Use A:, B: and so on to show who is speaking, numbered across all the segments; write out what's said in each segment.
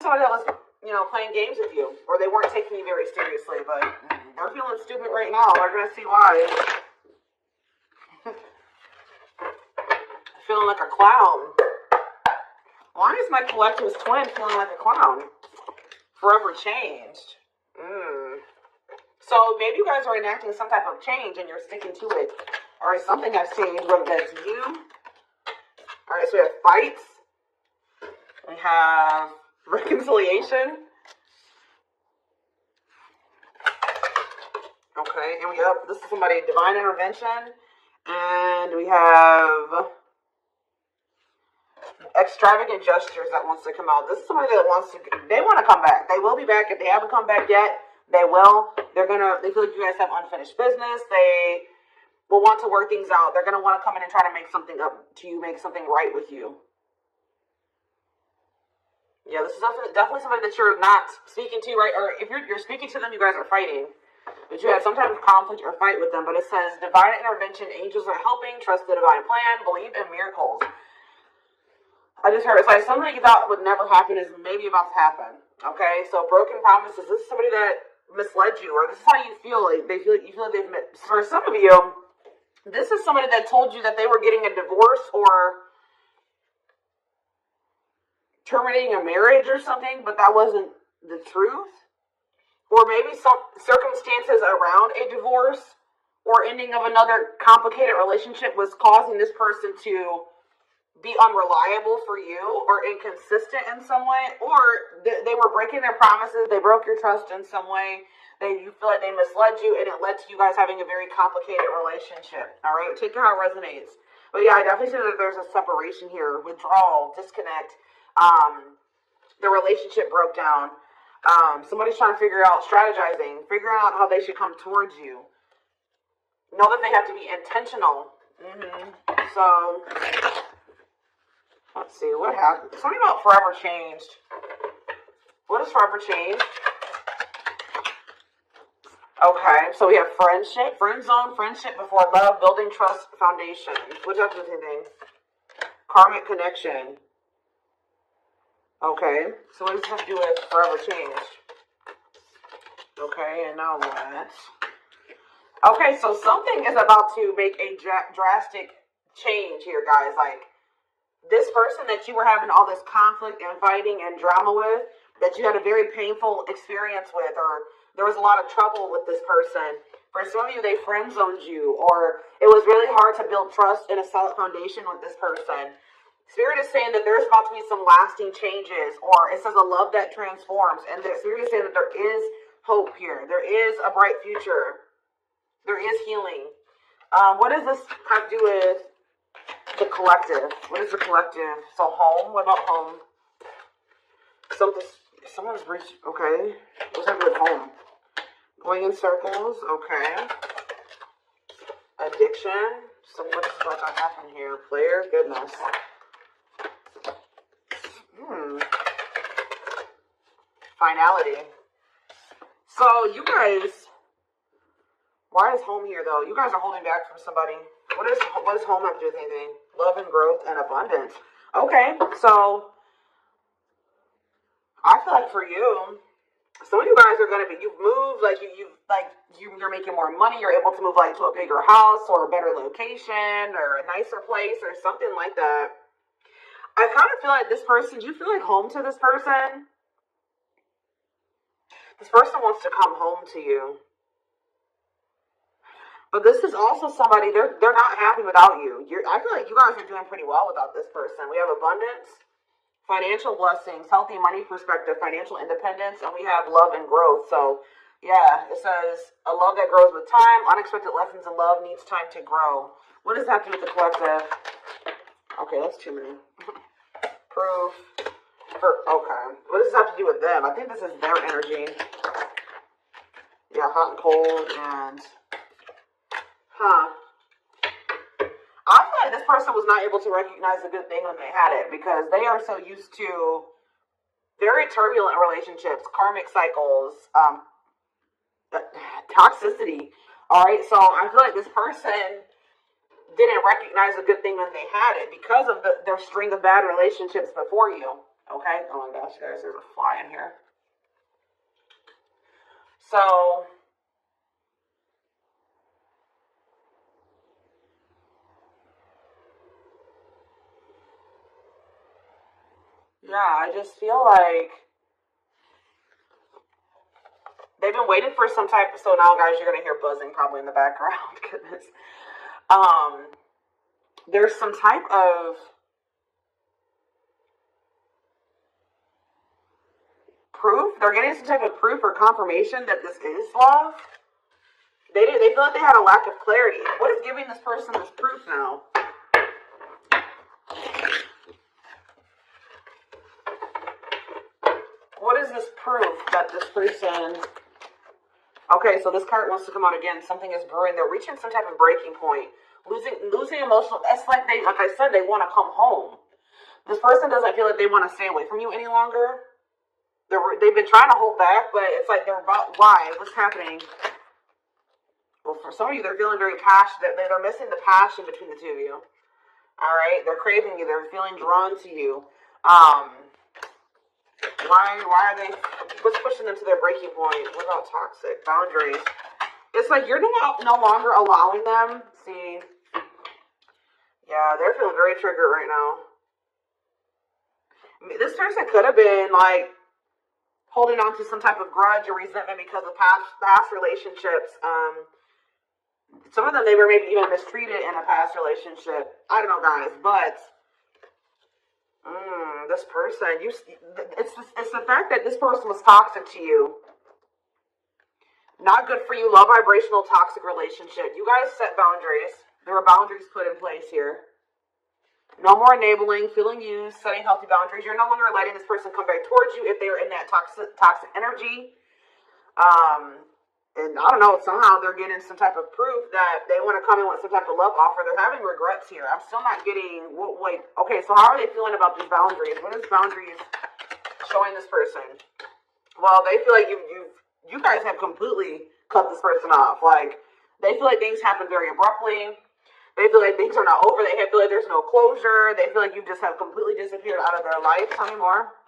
A: Somebody that was, playing games with you, or they weren't taking you very seriously, but they're feeling stupid right now. They're going to see why. Feeling like a clown. Why is my collective's twin feeling like a clown? Forever changed. So maybe you guys are enacting some type of change and you're sticking to it. Alright, something has changed, whether that's you. Alright, so we have fights. We have reconciliation. Okay, and this is somebody, divine intervention. And we have extravagant gestures that wants to come out. This is somebody that they want to come back. They will be back. If they haven't come back yet, they will. They feel like you guys have unfinished business. They will want to work things out. They're going to want to come in and try to make something up to you, make something right with you. Yeah, this is definitely somebody that you're not speaking to, right? Or if you're speaking to them, you guys are fighting. But you have some type of conflict or fight with them. But it says, divine intervention, angels are helping, trust the divine plan, believe in miracles. I just heard, it's like something you thought would never happen is maybe about to happen. Okay, so broken promises. This is somebody that misled you, or this is how you feel. Like you feel like they've met. For some of you, this is somebody that told you that they were getting a divorce or terminating a marriage or something, but that wasn't the truth. Or maybe some circumstances around a divorce or ending of another complicated relationship was causing this person to be unreliable for you or inconsistent in some way, or they were breaking their promises, they broke your trust in some way, you feel like they misled you, and it led to you guys having a very complicated relationship. All right, take it how it resonates. But yeah, I definitely see that there's a separation here, withdrawal, disconnect. The relationship broke down. Somebody's trying to figure out, strategizing, figuring out how they should come towards you. Know that they have to be intentional. So let's see, what happened? Something about forever changed. What is forever changed? Okay, so we have friendship, friend zone, friendship before love, building trust, foundation. What does that do with anything? Karmic connection. Okay, so what does this have to do with forever changed? Okay, and now what? Okay, so something is about to make a drastic change here, guys. Like, this person that you were having all this conflict and fighting and drama with, that you had a very painful experience with, or there was a lot of trouble with this person. For some of you, they friend zoned you, or it was really hard to build trust and a solid foundation with this person. Spirit is saying that there's about to be some lasting changes, or it says a love that transforms. And the Spirit is saying that there is hope here. There is a bright future. There is healing. What does this have to do with the collective? What is the collective? So home? What about home? Someone's reached. Okay. What's that with home? Going in circles. Okay. Addiction. So what is about to happen here? Player. Goodness. Finality. So you guys, why is home here though? You guys are holding back from somebody. What does home have to do with anything? Love and growth and abundance. Okay, so I feel like for you, some of you guys are gonna be. You've moved, like you're making more money. You're able to move like to a bigger house or a better location or a nicer place or something like that. I kind of feel like this person, do you feel like home to this person? This person wants to come home to you. But this is also somebody, they're not happy without you. I feel like you guys are doing pretty well without this person. We have abundance, financial blessings, healthy money perspective, financial independence, and we have love and growth. So, yeah, it says a love that grows with time, unexpected lessons in love needs time to grow. What does that have to do with the collective? Okay, that's too many. Proof. Okay. What does this have to do with them? I think this is their energy. Yeah, hot and cold and... I feel like this person was not able to recognize a good thing when they had it because they are so used to very turbulent relationships, karmic cycles, toxicity. Alright, so I feel like this person didn't recognize a good thing when they had it because of their string of bad relationships before you. Okay? Oh my gosh, guys, there's a fly in here. So, yeah, I just feel like they've been waiting for some type of, so now guys, you're going to hear buzzing probably in the background. Goodness. There's some type of proof. They're getting some type of proof or confirmation that this is love. They feel like they had a lack of clarity. What is giving this person this proof now? What is this proof that this person... Okay, so this card wants to come out again. Something is brewing. They're reaching some type of breaking point. Losing emotional... That's like I said, they want to come home. This person doesn't feel like they want to stay away from you any longer. They've been trying to hold back, but it's like they're about... Why? What's happening? Well, for some of you, they're feeling very passionate. They're missing the passion between the two of you. All right? They're craving you. They're feeling drawn to you. Why are they... What's pushing them to their breaking point? What about toxic? Boundaries. It's like you're no longer allowing them. See? Yeah, they're feeling very triggered right now. This person could have been, like, holding on to some type of grudge or resentment because of past relationships. Some of them, they were maybe even mistreated in a past relationship. I don't know, guys, but... this person, it's the fact that this person was toxic to you. Not good for you. Low vibrational toxic relationship. You guys set boundaries. There were boundaries put in place here. No more enabling, feeling used, setting healthy boundaries. You're no longer letting this person come back towards you if they are in that toxic energy. And I don't know, somehow they're getting some type of proof that they want to come in with some type of love offer. They're having regrets here. I'm still not getting, okay, so how are they feeling about these boundaries? What is boundaries showing this person? Well, they feel like you guys have completely cut this person off. Like, they feel like things happen very abruptly. They feel like things are not over. They feel like there's no closure. They feel like you just have completely disappeared out of their life. Tell me more.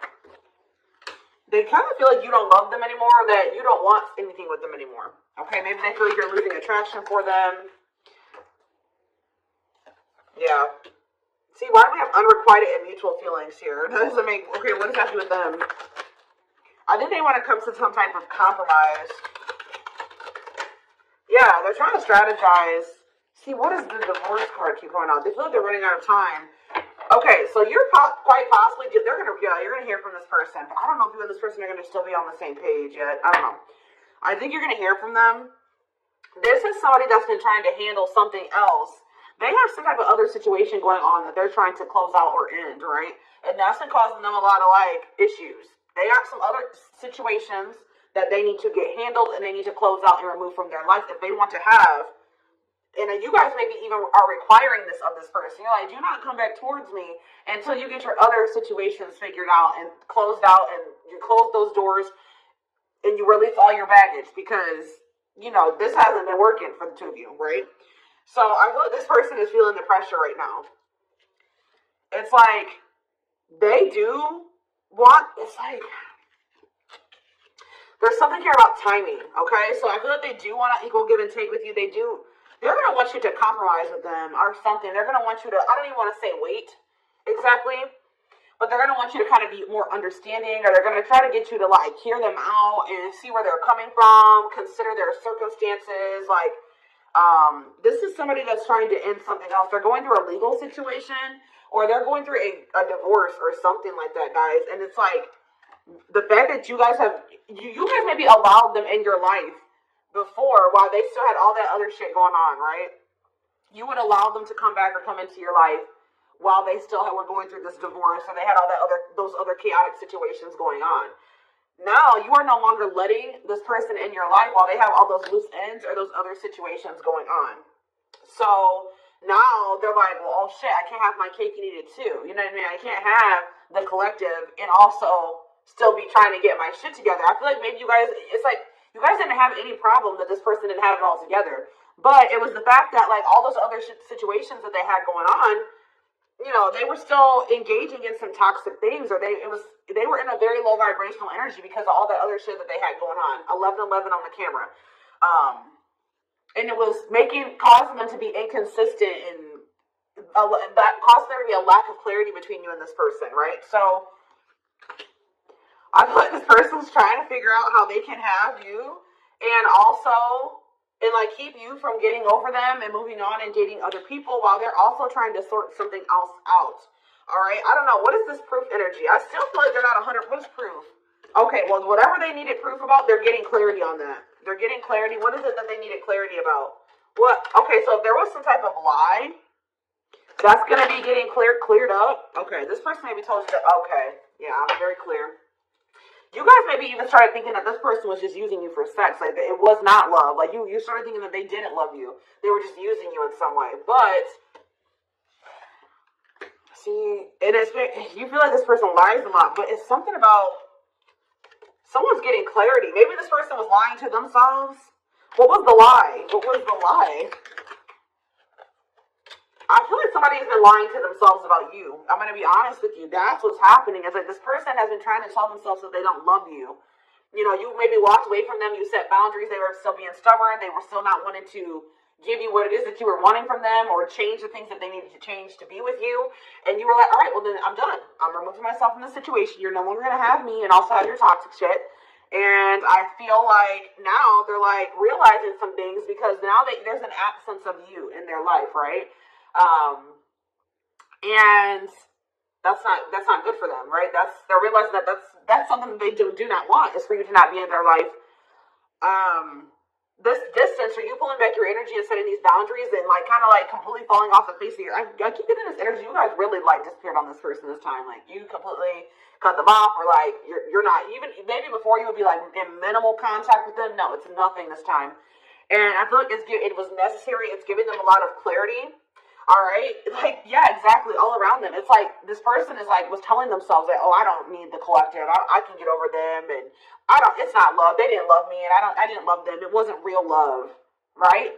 A: They kind of feel like you don't love them anymore, or that you don't want anything with them anymore. Okay, maybe they feel like you're losing attraction for them. Yeah. See, why do we have unrequited and mutual feelings here? That doesn't make... Okay, what does that do with them? I think they want to come to some type of compromise. Yeah, they're trying to strategize. See, what does the divorce card keep going on? They feel like they're running out of time. Okay, so you're quite possibly, you're gonna hear from this person. But I don't know if you and this person are gonna still be on the same page yet. I don't know. I think you're gonna hear from them. This is somebody that's been trying to handle something else. They have some type of other situation going on that they're trying to close out or end, right? And that's been causing them a lot of issues. They got some other situations that they need to get handled and they need to close out and remove from their life if they want to have. And you guys maybe even are requiring this of this person. You're like, do not come back towards me until you get your other situations figured out and closed out, and you close those doors and you release all your baggage because, this hasn't been working for the two of you, right? So I feel like this person is feeling the pressure right now. It's like they do want, there's something here about timing, okay? So I feel like they do want to equal give and take with you. They're going to want you to compromise with them or something. They're going to want you to, I don't even want to say wait exactly, but they're going to want you to kind of be more understanding, or they're going to try to get you to hear them out and see where they're coming from, consider their circumstances. This is somebody that's trying to end something else. They're going through a legal situation, or they're going through a divorce or something like that, guys. And it's like the fact that you guys maybe allowed them in your life before, while they still had all that other shit going on, right? You would allow them to come back or come into your life while they still were going through this divorce, or they had all those other chaotic situations going on. Now you are no longer letting this person in your life while they have all those loose ends or those other situations going on. So now they're like, well, oh shit, I can't have my cake and eat it too. You know what I mean? I can't have the collective and also still be trying to get my shit together. I feel like maybe you guys didn't have any problem that this person didn't have it all together. But it was the fact that all those other situations that they had going on, you know, they were still engaging in some toxic things, or they were in a very low vibrational energy because of all that other shit that they had going on. 1111 on the camera. And it was causing them to be inconsistent, and that caused there to be a lack of clarity between you and this person, right? So I feel like this person's trying to figure out how they can have you and also like keep you from getting over them and moving on and dating other people while they're also trying to sort something else out. All right, I don't know. What is this proof energy? I still feel like they're not 100. What's proof? Okay, well, whatever they needed proof about, they're getting clarity on that. They're getting clarity. What is it that they needed clarity about? What? Okay, so if there was some type of lie, that's going to be getting cleared up. Okay, this person maybe told you that. Okay, yeah, I'm very clear. You guys maybe even started thinking that this person was just using you for sex. Like, it was not love. Like, you started thinking that they didn't love you. They were just using you in some way. But, see, you feel like this person lies a lot. But it's something about someone's getting clarity. Maybe this person was lying to themselves. What was the lie? What was the lie? I feel like somebody has been lying to themselves about you. I'm going to be honest with you. That's what's happening. It's like this person has been trying to tell themselves that they don't love you. You know, you maybe walked away from them. You set boundaries. They were still being stubborn. They were still not wanting to give you what it is that you were wanting from them or change the things that they needed to change to be with you. And you were like, all right, well, then I'm done. I'm removing myself from this situation. You're no longer going to have me and also have your toxic shit. And I feel like now they're like realizing some things because now there's an absence of you in their life, right? And that's not good for them, right? They're realizing that that's something that they do not want, is for you to not be in their life. This distance, or you pulling back your energy and setting these boundaries and like kind of like completely falling off the face of I keep getting this energy. You guys really like disappeared on this person this time. Like you completely cut them off, or like you're not even, maybe before you would be like in minimal contact with them. No, it's nothing this time. And I feel like it was necessary. It's giving them a lot of clarity. All right, like, yeah, exactly, all around them. It's like this person was telling themselves that, oh, I don't need the collective. I can get over them, and it's not love. They didn't love me, and I didn't love them. It wasn't real love, right?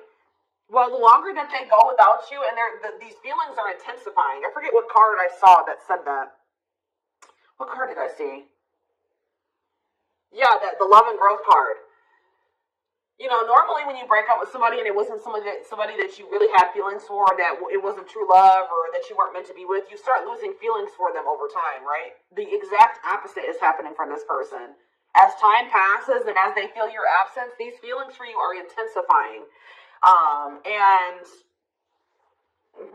A: Well, the longer that they go without you, and these feelings are intensifying. I forget what card I saw that said that. What card did I see? Yeah, the love and growth card. You know, normally when you break up with somebody and it wasn't somebody that you really had feelings for, that it wasn't true love, or that you weren't meant to be with, you start losing feelings for them over time, right? The exact opposite is happening from this person. As time passes and as they feel your absence, these feelings for you are intensifying. And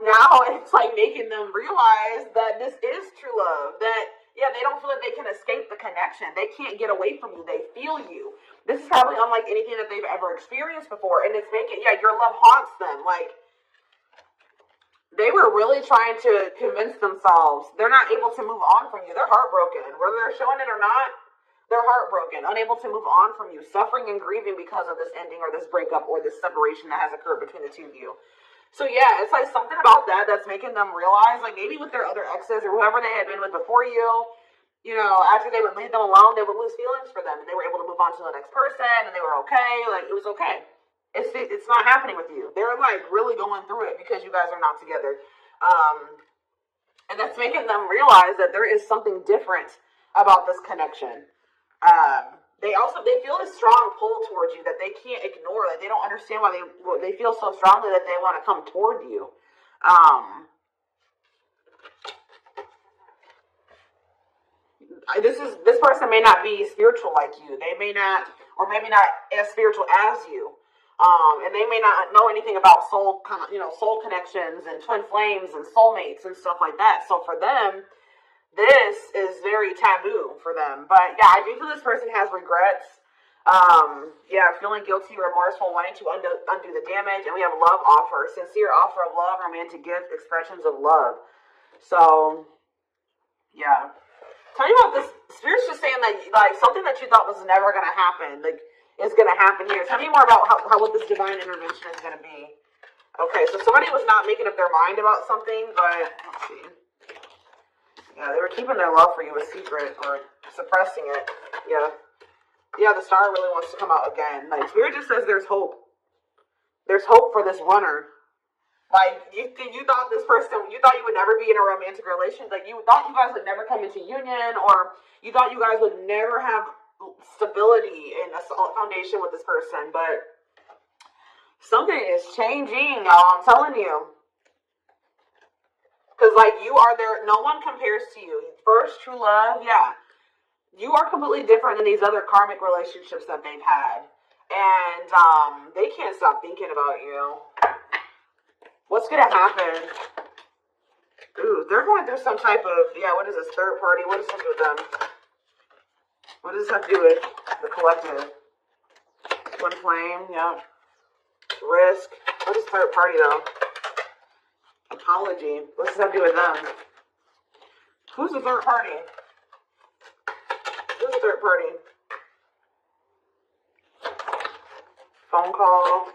A: now it's like making them realize that this is true love, that, yeah, they don't feel like they can escape the connection. They can't get away from you. They feel you. This is probably unlike anything that they've ever experienced before. And it's making, yeah, your love haunts them. Like, they were really trying to convince themselves they're not able to move on from you. They're heartbroken. Whether they're showing it or not, they're heartbroken, unable to move on from you, suffering and grieving because of this ending or this breakup or this separation that has occurred between the two of you. So, yeah, it's like something about that's making them realize, like, maybe with their other exes or whoever they had been with before you, you know, after they would leave them alone, they would lose feelings for them, and they were able to move on to the next person, and they were okay. Like, it was okay. It's not happening with you. They're, like, really going through it because you guys are not together. And that's making them realize that there is something different about this connection. They feel this strong pull towards you that they can't ignore. Like, they don't understand why they feel so strongly that they want to come toward you. This person may not be spiritual like you. They may not, or maybe not as spiritual as you. And they may not know anything about soul connections and twin flames and soulmates and stuff like that. So for them, this is very taboo for them. But yeah, I do feel this person has regrets. Feeling guilty, remorseful, wanting to undo the damage. And we have love offer, sincere offer of love, romantic gift, expressions of love. So, yeah. Tell me about this. Spirit's just saying that, like, something that you thought was never going to happen, like, is going to happen here. Tell me more about how what this divine intervention is going to be. Okay, so somebody was not making up their mind about something, but, let's see. Yeah, they were keeping their love for you a secret, or suppressing it. Yeah. Yeah, the star really wants to come out again. Like, Spirit just says there's hope. There's hope for this runner. Like, you thought this person, you thought you would never be in a romantic relationship. Like, you thought you guys would never come into union, or you thought you guys would never have stability and a solid foundation with this person. But something is changing, y'all. I'm telling you. Because, like, you are there. No one compares to you. First, true love, yeah. You are completely different than these other karmic relationships that they've had. And they can't stop thinking about you. What's going to happen? Ooh, they're going through some type of, yeah, what is this, third party? What does this have to do with them? What does this have to do with the collective? Twin flame, yeah. Risk. What is third party, though? Apology. What does this have to do with them? Who's the third party? Who's the third party? Phone call.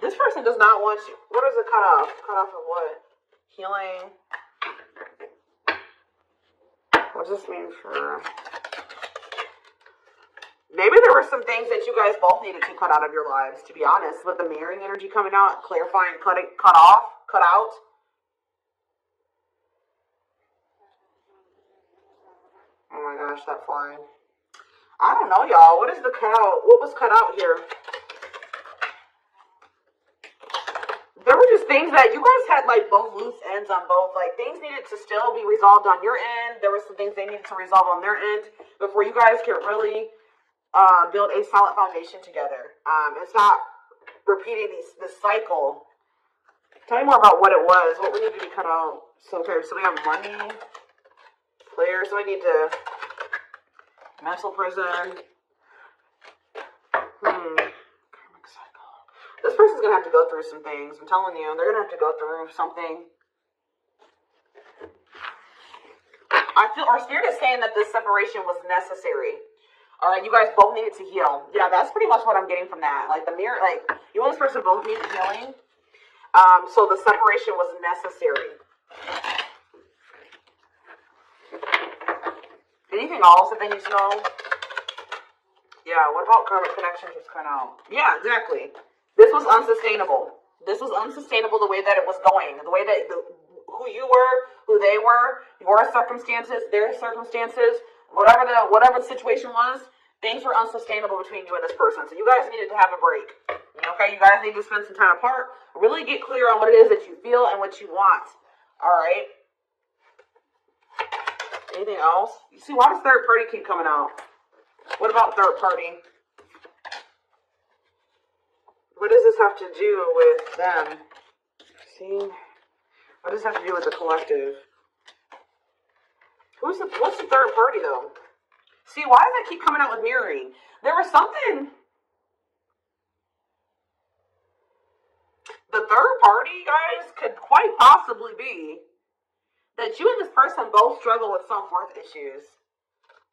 A: This person does not want you. What does it cut off? Cut off of what? Healing. What does this mean for... Maybe there were some things that you guys both needed to cut out of your lives, to be honest. With the mirroring energy coming out, clarifying, cut out. Oh my gosh, that flying. I don't know, y'all. What is the cut out? What was cut out here? There were just things that you guys had, like, both loose ends on both. Like, things needed to still be resolved on your end. There were some things they needed to resolve on their end before you guys could really build a solid foundation together. And stop repeating this cycle. Tell me more about what it was. What we need to be cut out. So, okay, so we have money, players. So I need to... Mental prison. This person's going to have to go through some things. I'm telling you, they're going to have to go through something. I feel, our spirit is saying that this separation was necessary. All right, you guys both needed to heal. Yeah, that's pretty much what I'm getting from that. Like, the mirror, like, you and this person both needed healing. So the separation was necessary. Anything else that they need to know? Yeah, what about karmic connection just coming out? Yeah, exactly. This was unsustainable. This was unsustainable the way that it was going. The way that who you were, who they were, your circumstances, their circumstances, whatever the situation was, things were unsustainable between you and this person. So you guys needed to have a break. Okay, you guys need to spend some time apart. Really get clear on what it is that you feel and what you want. All right. Anything else? You see, why does third party keep coming out? What about third party? What does this have to do with them? See? What does this have to do with the collective? What's the third party, though? See, why does that keep coming out with mirroring? There was something... The third party, guys, could quite possibly be that you and this person both struggle with self-worth issues.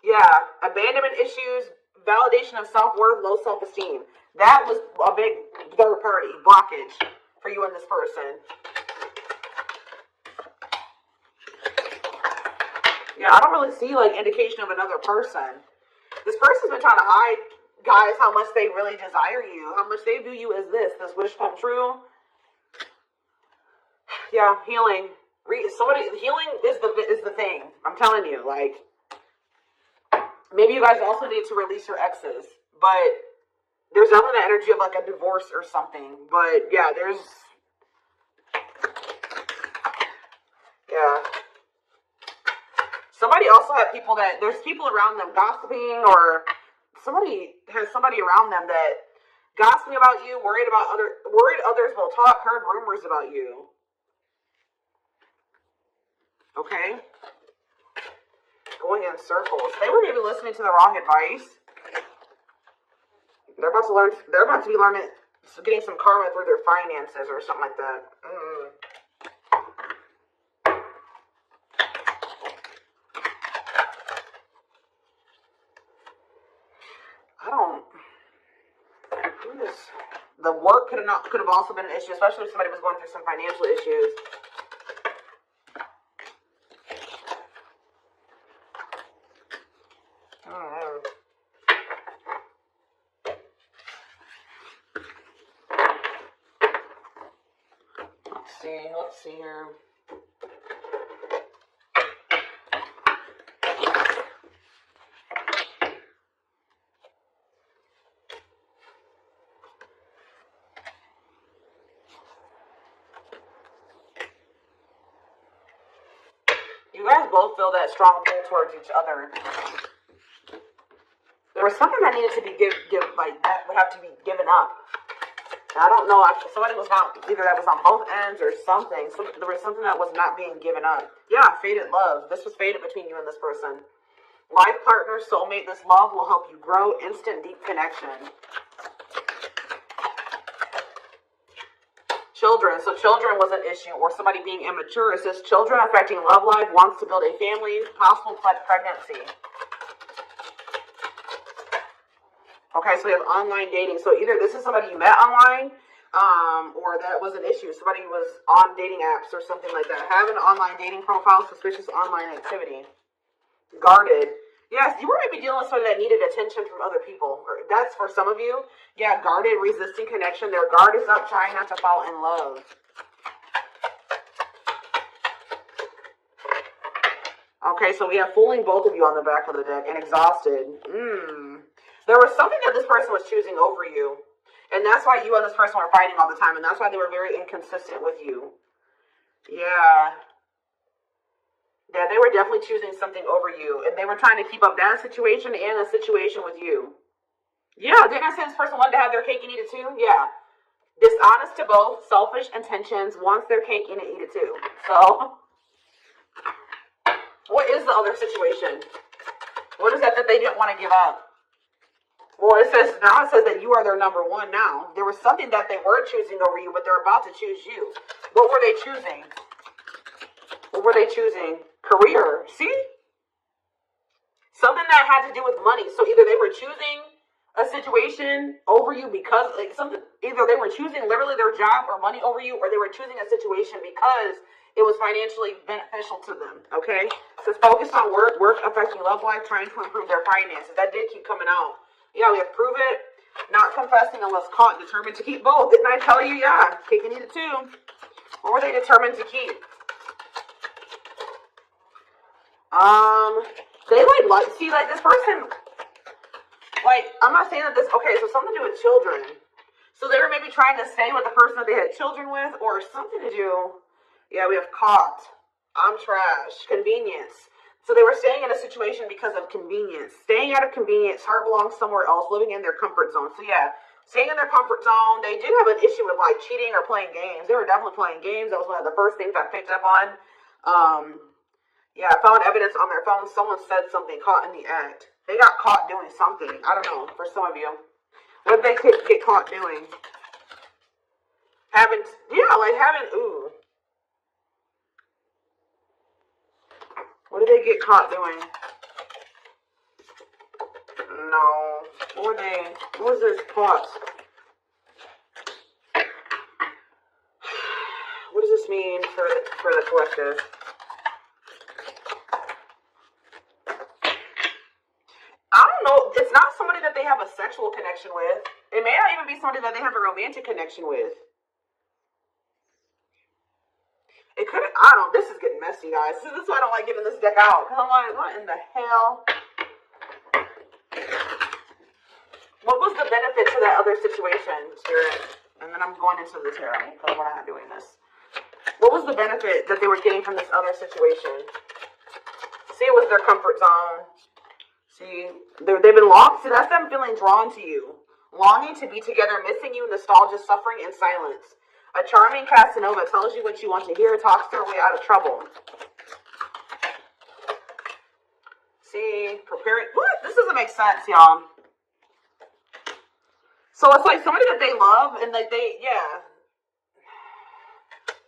A: Yeah, abandonment issues, validation of self-worth, low self-esteem. That was a big third party blockage for you and this person. Yeah, I don't really see, like, indication of another person. This person's been trying to hide, guys, how much they really desire you, how much they view you as this wish come true. Yeah, healing. Healing is the thing. I'm telling you, like, maybe you guys also need to release your exes, but there's definitely the energy of, like, a divorce or something. But yeah, somebody also had there's people around them gossiping, or somebody has somebody around them that gossiping about you, worried others will talk, heard rumors about you. Okay? Going in circles. They were maybe listening to the wrong advice. They're about to be learning, getting some karma through their finances or something like that. The work could have also been an issue, especially if somebody was going through some financial issues. I don't know. Let's see. Let's see here. You guys both feel that strong pull towards each other. There was something that needed to be that would have to be given up. And I don't know, actually, somebody was not, either that was on both ends or something. There was something that was not being given up. Yeah, fated love. This was fated between you and this person. Life partner, soulmate, this love will help you grow. Instant, deep connection. Children. So children was an issue, or somebody being immature. It says children affecting love life, wants to build a family, possible pregnancy. Okay, so we have online dating. So either this is somebody you met online, or that was an issue. Somebody was on dating apps or something like that. Have an online dating profile, suspicious online activity. Guarded. Yes, you were maybe dealing with somebody that needed attention from other people. That's for some of you. Yeah, guarded, resisting connection. Their guard is up, trying not to fall in love. Okay, so we have fooling both of you on the back of the deck and exhausted. There was something that this person was choosing over you. And that's why you and this person were fighting all the time. And that's why they were very inconsistent with you. Yeah. Yeah, they were definitely choosing something over you. And they were trying to keep up that situation and a situation with you. Yeah, didn't I say this person wanted to have their cake and eat it too? Yeah. Dishonest to both, selfish intentions, wants their cake and eat it too. So, what is the other situation? What is that they didn't want to give up? Well, it says that you are their number one now. There was something that they were choosing over you, but they're about to choose you. What were they choosing? What were they choosing? Career. See? Something that had to do with money. So either they were choosing a situation over you because either they were choosing literally their job or money over you, or they were choosing a situation because it was financially beneficial to them. Okay? It says focus on work affecting love life, trying to improve their finances. That did keep coming out. Yeah, we have prove it, not confessing unless caught, determined to keep both. Didn't I tell you? Yeah, cake and eat it too. What were they determined to keep? They this person, I'm not saying that okay, so something to do with children. So they were maybe trying to stay with the person that they had children with, or something to do, yeah, we have caught, I'm trash, convenience. So they were staying in a situation because of convenience. Staying out of convenience, heart belongs somewhere else, living in their comfort zone. So yeah, staying in their comfort zone. They did have an issue with cheating or playing games. They were definitely playing games. That was one of the first things I picked up on. Yeah, I found evidence on their phone. Someone said something, caught in the act. They got caught doing something. I don't know, for some of you. What did they get caught doing? Ooh. What did they get caught doing? No. What was this caught? What does this mean for the collective? I don't know. It's not somebody that they have a sexual connection with. It may not even be somebody that they have a romantic connection with. It could. I don't. This is getting messy, guys. This is why I don't like giving this deck out. Cause I'm like, what in the hell? What was the benefit to that other situation, Spirit? And then I'm going into the tarot because we're not doing this. What was the benefit that they were getting from this other situation? See, it was their comfort zone. See, they've been lost. See, that's them feeling drawn to you. Longing to be together, missing you, nostalgia, suffering, and silence. A charming Casanova tells you what you want to hear, talks their way out of trouble. See, preparing. What? This doesn't make sense, y'all. So it's like somebody that they love, and yeah.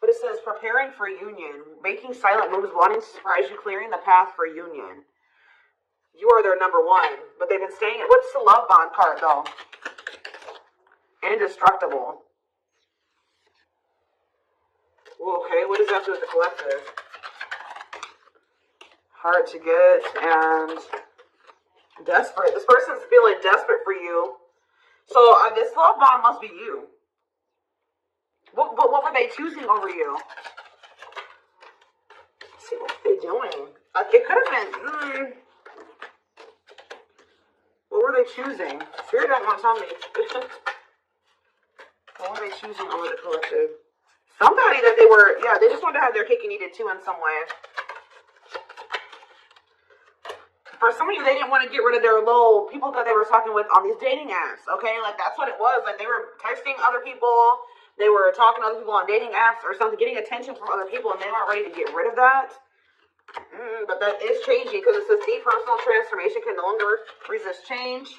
A: But it says preparing for union, making silent moves, wanting to surprise you, clearing the path for union. You are their number one, but they've been staying. What's the love bond card, though? Indestructible. Okay, what does that do with the collective? Hard to get and desperate. This person's feeling desperate for you. So this love bond must be you. What were they choosing over you? See, what were they doing? It could have been... What were they choosing? Spirit don't want to tell me. What were they choosing over the collective? Somebody that they were... Yeah, they just wanted to have their cake and eat it too in some way. For some of you, they didn't want to get rid of their little people that they were talking with on these dating apps, okay? Like, that's what it was. Like, they were texting other people. They were talking to other people on dating apps or something, getting attention from other people, and they weren't ready to get rid of that. But that is changing because it says deep personal transformation can no longer resist change.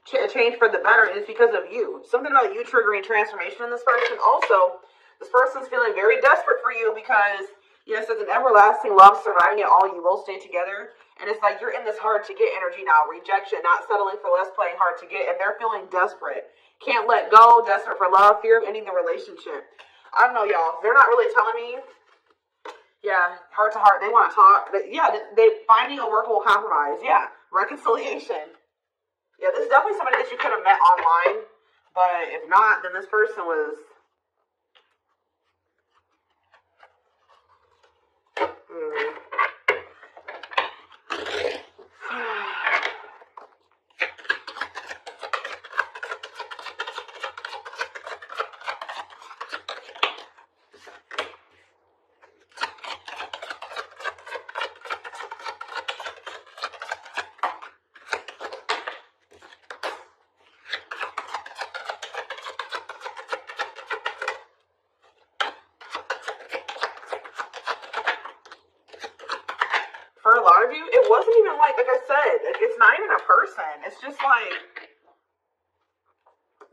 A: Change for the better is because of you. Something about you triggering transformation in this person. Also, this person's feeling very desperate for you because, yes, it's an everlasting love surviving it all. You will stay together. And it's like you're in this hard to get energy now. Rejection, not settling for less, playing hard to get. And they're feeling desperate. Can't let go, desperate for love, fear of ending the relationship. I don't know, y'all. They're not really telling me. Yeah, heart to heart. They want to talk. But yeah, they finding a workable compromise. Yeah, reconciliation. Yeah, this is definitely somebody that you could have met online. But if not, then this person was... For a lot of you, it wasn't even like I said, it's not even a person. It's just like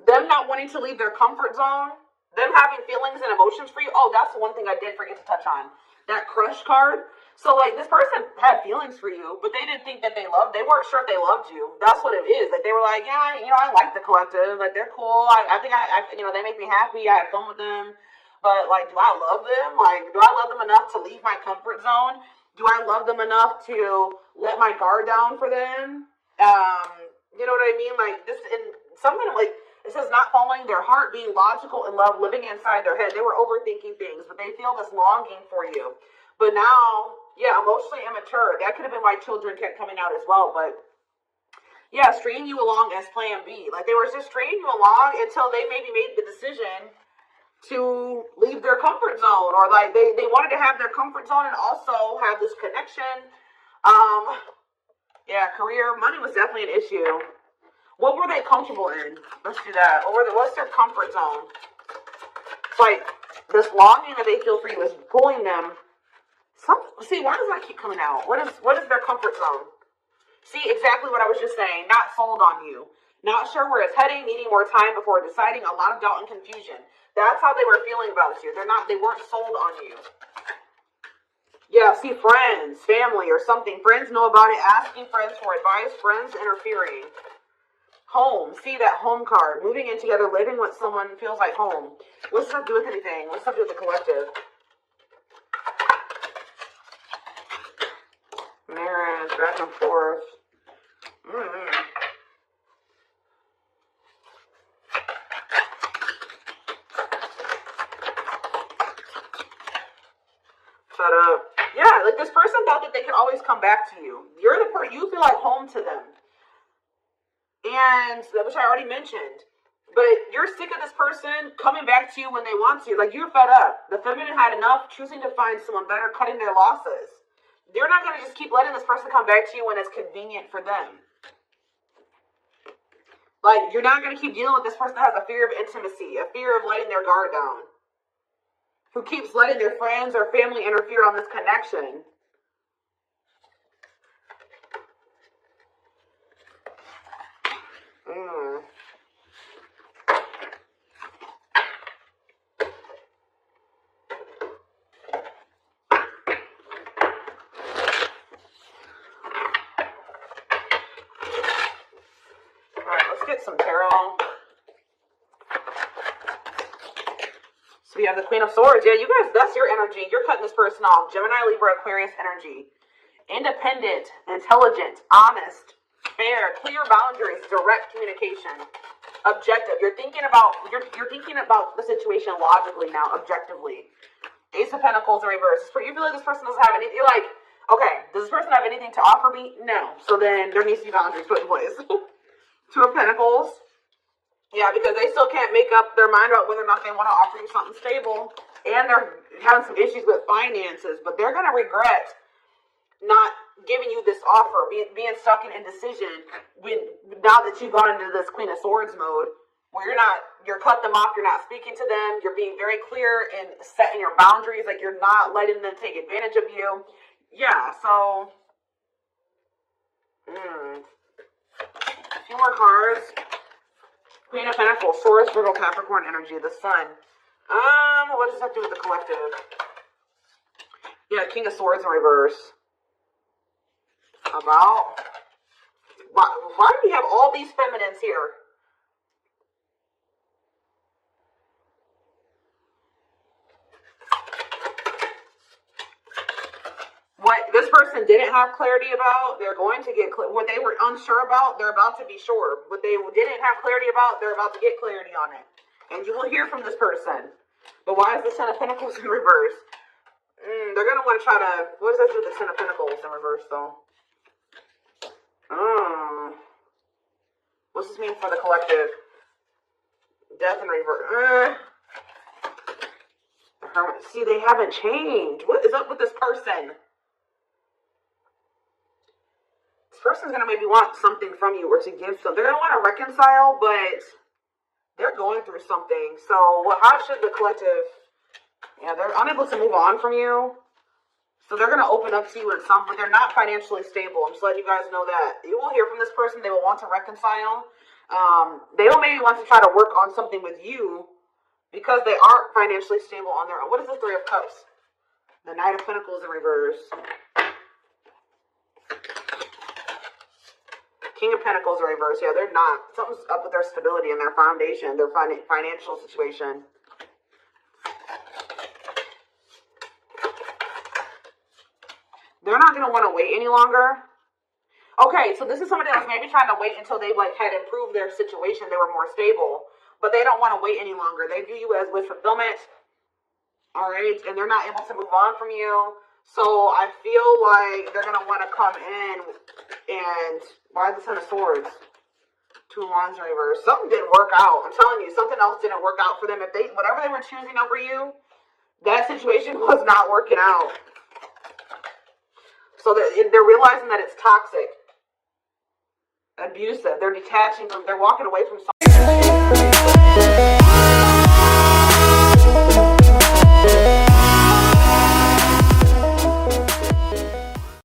A: them not wanting to leave their comfort zone, them having feelings and emotions for you. Oh, that's the one thing I did forget to touch on. That crush card. So, like, this person had feelings for you, but they didn't think that they weren't sure if they loved you. That's what it is. Like, they were like, yeah, I like the collective. Like, they're cool. I think they make me happy. I have fun with them. But, like, do I love them? Like, do I love them enough to leave my comfort zone? Do I love them enough to let my guard down for them? You know what I mean? Like, this, and something like, it says not following their heart, being logical in love, living inside their head. They were overthinking things, but they feel this longing for you. But now, yeah, emotionally immature. That could have been why children kept coming out as well. But, yeah, stringing you along as plan B. Like, they were just stringing you along until they maybe made the decision to leave their comfort zone, or like they wanted to have their comfort zone and also have this connection. Yeah, career, money was definitely an issue. What were they comfortable in? Let's do that. What's their comfort zone? It's like this longing that they feel for you is pulling them. See, why does that keep coming out? What is their comfort zone? See, exactly what I was just saying. Not sold on you. Not sure where it's heading, needing more time before deciding, a lot of doubt and confusion. That's how they were feeling about you. They weren't sold on you. Yeah, see, friends, family, or something. Friends know about it, asking friends for advice, friends interfering. Home, see that home card. Moving in together, living with someone feels like home. What's that do with anything? What's that do with the collective? Marriage, back and forth. Shut up. Yeah, like this person thought that they could always come back to you. You're the person, you feel like home to them. And, which I already mentioned. But you're sick of this person coming back to you when they want to. Like, you're fed up. The feminine had enough, choosing to find someone better, cutting their losses. They're not going to just keep letting this person come back to you when it's convenient for them. Like, you're not going to keep dealing with this person that has a fear of intimacy, a fear of letting their guard down, who keeps letting their friends or family interfere on this connection. Alright, let's get some tarot. So we have the Queen of Swords. Yeah, you guys, that's your energy. You're cutting this person off. Gemini, Libra, Aquarius energy. Independent, intelligent, honest, fair, clear boundaries, direct communication. Objective. You're thinking about the situation logically now, objectively. Ace of Pentacles in reverse. You feel like this person doesn't have anything. You're like, okay, does this person have anything to offer me? No. So then there needs to be boundaries put in place. Two of Pentacles. Yeah, because they still can't make up their mind about whether or not they want to offer you something stable. And they're having some issues with finances. But they're going to regret not giving you this offer, being stuck in indecision now that you've gone into this Queen of Swords mode, where you're cut them off, you're not speaking to them, you're being very clear and setting your boundaries, like you're not letting them take advantage of you. Yeah, so a few more cards. Queen of Pentacles, Taurus, Virgo, Capricorn energy, the Sun. What does that do with the collective? Yeah, King of Swords in reverse. About why do we have all these feminines here? What this person didn't have clarity about, they're going to get what they were unsure about, they're about to be sure. What they didn't have clarity about, they're about to get clarity on it. And you will hear from this person. But why is the Ten of Pentacles in reverse? They're going to want to try to... What does that do with the Ten of Pentacles in reverse, though? What's this mean for the collective? Death in reverse. See, they haven't changed. What is up with this person? Person's going to maybe want something from you or to give something. They're going to want to reconcile, but they're going through something. So how should the collective... Yeah, they're unable to move on from you. So they're going to open up to you in some, but they're not financially stable. I'm just letting you guys know that. You will hear from this person. They will want to reconcile. They will maybe want to try to work on something with you because they aren't financially stable on their own. What is the Three of Cups? The Knight of Pentacles in reverse. King of Pentacles in reverse. Yeah, they're not. Something's up with their stability and their foundation, their financial situation. They're not going to want to wait any longer. Okay, so this is somebody that was maybe trying to wait until they had improved their situation. They were more stable. But they don't want to wait any longer. They view you as with fulfillment. All right? And they're not able to move on from you. So I feel like they're going to want to come in and... Why the Ten of Swords? Two Wands in reverse. Something didn't work out. I'm telling you, something else didn't work out for them. Whatever they were choosing over you, that situation was not working out. So they're realizing that it's toxic, abusive. They're detaching from, they're walking away from